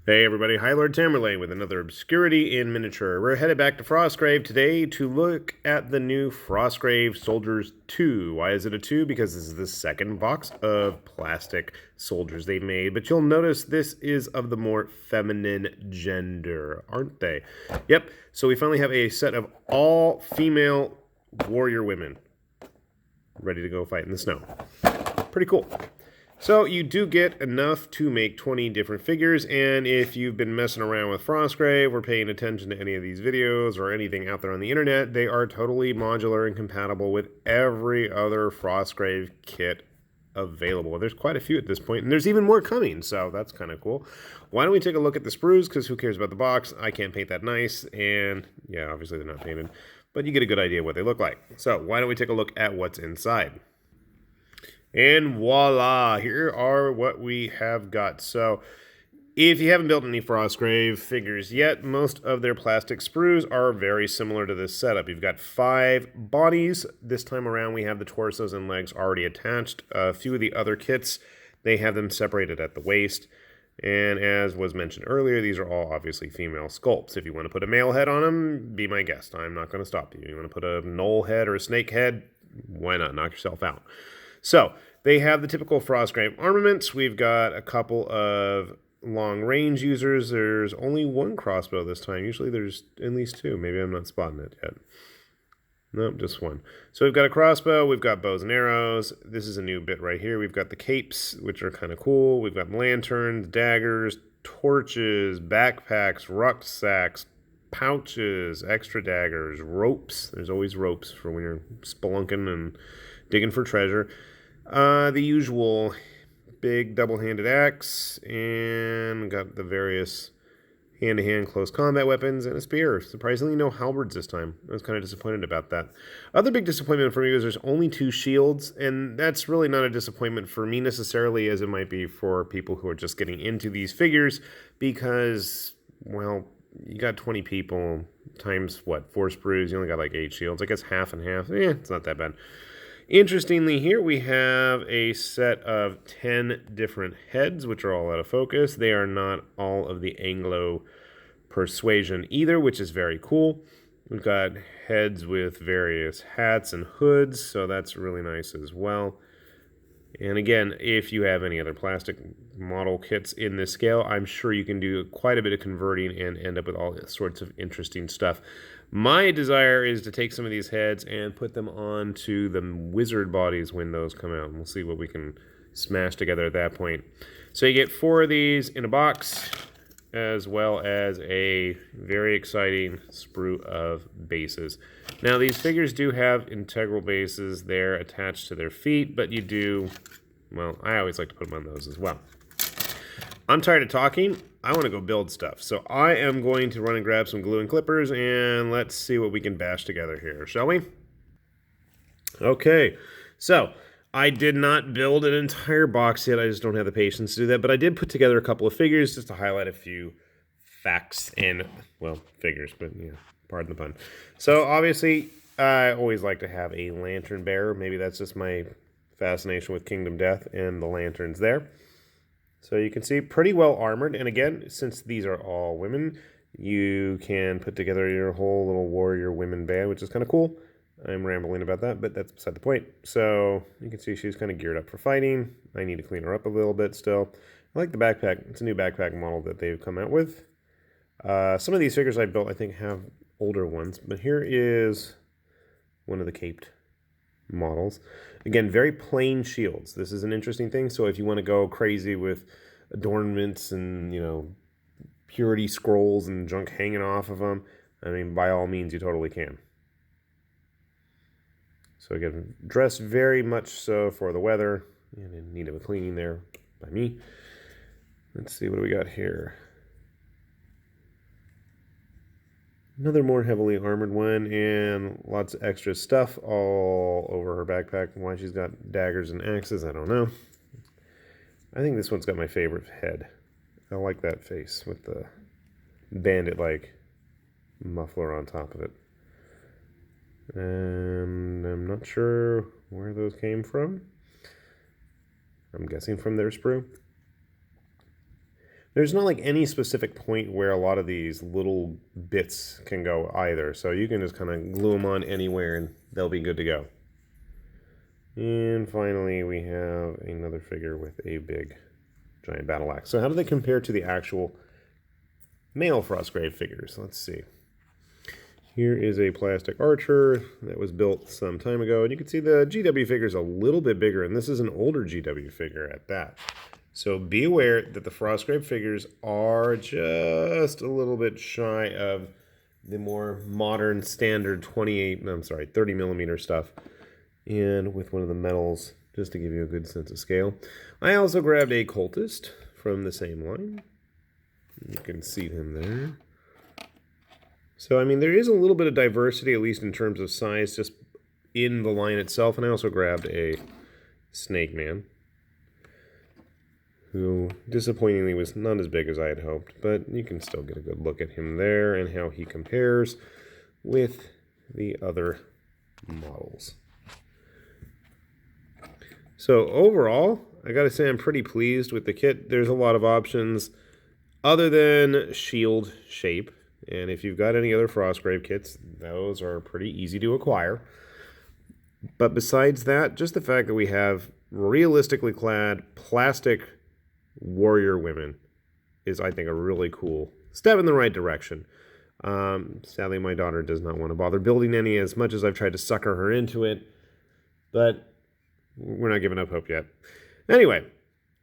Hey everybody, High Lord Tamerlane with another Obscurity in Miniature. We're headed back to Frostgrave today to look at the new Frostgrave Soldiers 2. Why is it a 2? Because this is the second box of plastic soldiers they made. But you'll notice this is of the more feminine gender, aren't they? Yep, so we finally have a set of all female warrior women ready to go fight in the snow. Pretty cool. So you do get enough to make 20 different figures, and if you've been messing around with Frostgrave or paying attention to any of these videos or anything out there on the internet, they are totally modular and compatible with every other Frostgrave kit available. There's quite a few at this point, and there's even more coming, so that's kind of cool. Why don't we take a look at the sprues, because who cares about the box? I can't paint that nice, and yeah, obviously they're not painted, but you get a good idea of what they look like. So why don't we take a look at what's inside? And voila, here are what we have got. So if you haven't built any Frostgrave figures yet, most of their plastic sprues are very similar to this setup. You've got 5 bodies. This time around we have the torsos and legs already attached. A few of the other kits, they have them separated at the waist. And as was mentioned earlier, these are all obviously female sculpts. If you want to put a male head on them, be my guest. I'm not going to stop you. You want to put a gnoll head or a snake head? Why not? Knock yourself out. So, they have the typical Frostgrave armaments. We've got a couple of long-range users. There's only one crossbow this time. Usually there's at least 2. Maybe I'm not spotting it yet. Nope, just one. So we've got a crossbow. We've got bows and arrows. This is a new bit right here. We've got the capes, which are kind of cool. We've got lanterns, daggers, torches, backpacks, rucksacks, pouches, extra daggers, ropes. There's always ropes for when you're spelunking and digging for treasure. The usual big double-handed axe, and got the various hand-to-hand close combat weapons, and a spear. Surprisingly, no halberds this time. I was kind of disappointed about that. Other big disappointment for me was there's only 2 shields, and that's really not a disappointment for me necessarily, as it might be for people who are just getting into these figures, because, well, you got 20 people times, what, 4 sprues, you only got like 8 shields. I guess half and half. It's not that bad. Interestingly, here we have a set of 10 different heads, which are all out of focus. They are not all of the Anglo persuasion either, which is very cool. We've got heads with various hats and hoods, so that's really nice as well. And again, if you have any other plastic model kits in this scale, I'm sure you can do quite a bit of converting and end up with all sorts of interesting stuff. My desire is to take some of these heads and put them onto the wizard bodies when those come out. And we'll see what we can smash together at that point. So you get 4 of these in a box, as well as a very exciting sprue of bases. Now, these figures do have integral bases there attached to their feet, but you do, well, I always like to put them on those as well. I'm tired of talking. I want to go build stuff. So I am going to run and grab some glue and clippers, and let's see what we can bash together here, shall we? Okay, so I did not build an entire box yet. I just don't have the patience to do that, but I did put together a couple of figures just to highlight a few facts and, well, figures, but, yeah, pardon the pun. So obviously, I always like to have a lantern bearer. Maybe that's just my fascination with Kingdom Death and the lanterns there. So you can see pretty well armored, and again, since these are all women, you can put together your whole little warrior women band, which is kind of cool. I'm rambling about that, but that's beside the point. So you can see she's kind of geared up for fighting. I need to clean her up a little bit still. I like the backpack. It's a new backpack model that they've come out with. Some of these figures I built, I think, have older ones, but here is one of the caped models. Again, very plain shields. This is an interesting thing. So if you want to go crazy with adornments and, you know, purity scrolls and junk hanging off of them, I mean, by all means, you totally can. So again, dressed very much so for the weather, and in need of a cleaning there by me. Let's see, what do we got here? Another more heavily armored one, and lots of extra stuff all over her backpack. Why she's got daggers and axes, I don't know. I think this one's got my favorite head. I like that face with the bandit-like muffler on top of it. And I'm not sure where those came from. I'm guessing from their sprue. There's not like any specific point where a lot of these little bits can go either. So you can just kind of glue them on anywhere and they'll be good to go. And finally, we have another figure with a big giant battle axe. So how do they compare to the actual male Frostgrave figures? Let's see. Here is a plastic archer that was built some time ago. And you can see the GW figure is a little bit bigger. And this is an older GW figure at that. So be aware that the Frostgrave figures are just a little bit shy of the more modern standard 30 millimeter stuff. And with one of the metals, just to give you a good sense of scale. I also grabbed a cultist from the same line. You can see him there. So, I mean, there is a little bit of diversity, at least in terms of size, just in the line itself. And I also grabbed a Snake Man, who disappointingly was not as big as I had hoped, but you can still get a good look at him there and how he compares with the other models. So overall, I gotta say I'm pretty pleased with the kit. There's a lot of options other than shield shape, and if you've got any other Frostgrave kits, those are pretty easy to acquire. But besides that, just the fact that we have realistically clad plastic warrior women is, I think, a really cool step in the right direction. Sadly, my daughter does not want to bother building any, as much as I've tried to sucker her into it, but we're not giving up hope yet. Anyway,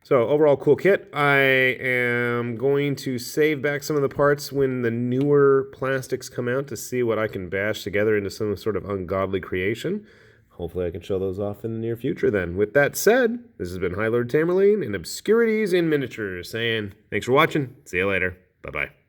so overall cool kit. I am going to save back some of the parts when the newer plastics come out to see what I can bash together into some sort of ungodly creation. Hopefully I can show those off in the near future then. With that said, this has been High Lord Tamerlane and Obscurities in Miniatures saying thanks for watching. See you later. Bye-bye.